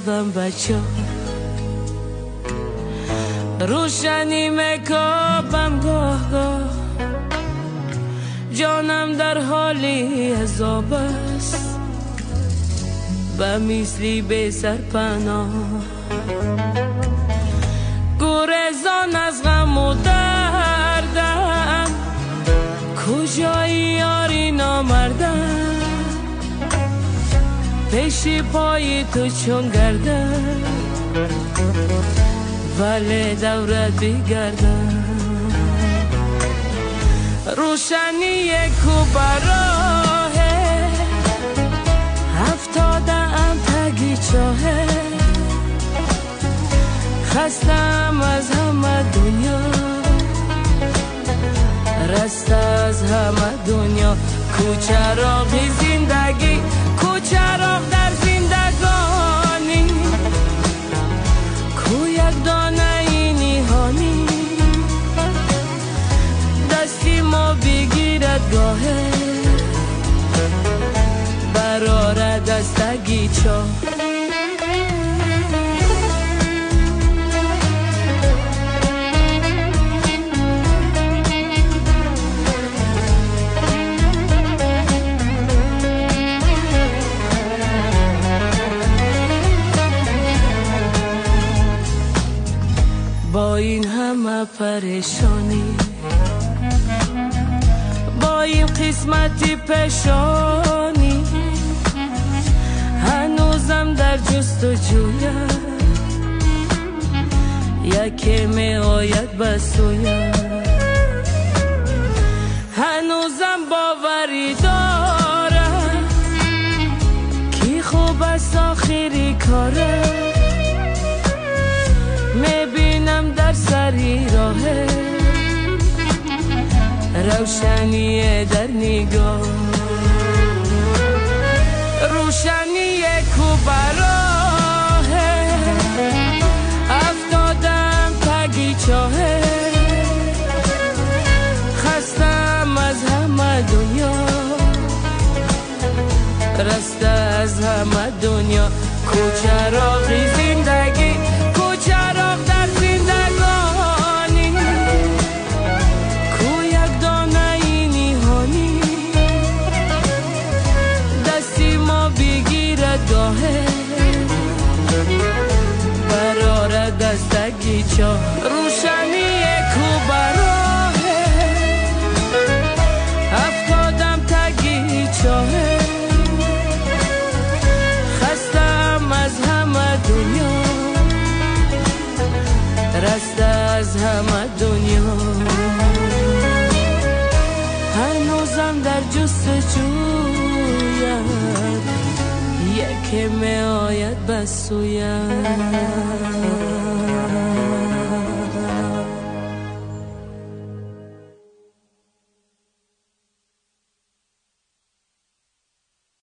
شوم بچه روشنی مکابم گاه گاه جانم در حالی عذاب است و مثلی به سرپناه گریزان از غم و دردم کجایی یاری نامردم پیش پای تو چون گردم ولی دورت بگردم روشنی کوبراهه افتاده ام تگی چاهه خستم از همه دنیا رست از همه دنیا کوچراغی زندگی کوچراغ در زندگانی کو یک دانه نیهانی دستی ما بگیرد گاهه براره دستگی چا با این همه پریشانی با این قسمتی پیشانی هنوزم در جستجویم یکی می آید بسویم هنوزم باوری دارم کی خوب است آخری کاره میبینم در سری راهه روشنی در نگاه روشنی کوبراهه افتادم تگی چاهه خستم از همه دنیا رسته از همه دنیا کوچراغی زندگی کوچراغ در زندگانی کو یک دانه نیهانی دستی ما بگیرد گاهه براره دستگی چا روشنی کوبراهه افتادم تگی چاهه خستم از همه دنیا رسته از همه دنیا هنوزم در جستجویم یکی می آید بسویم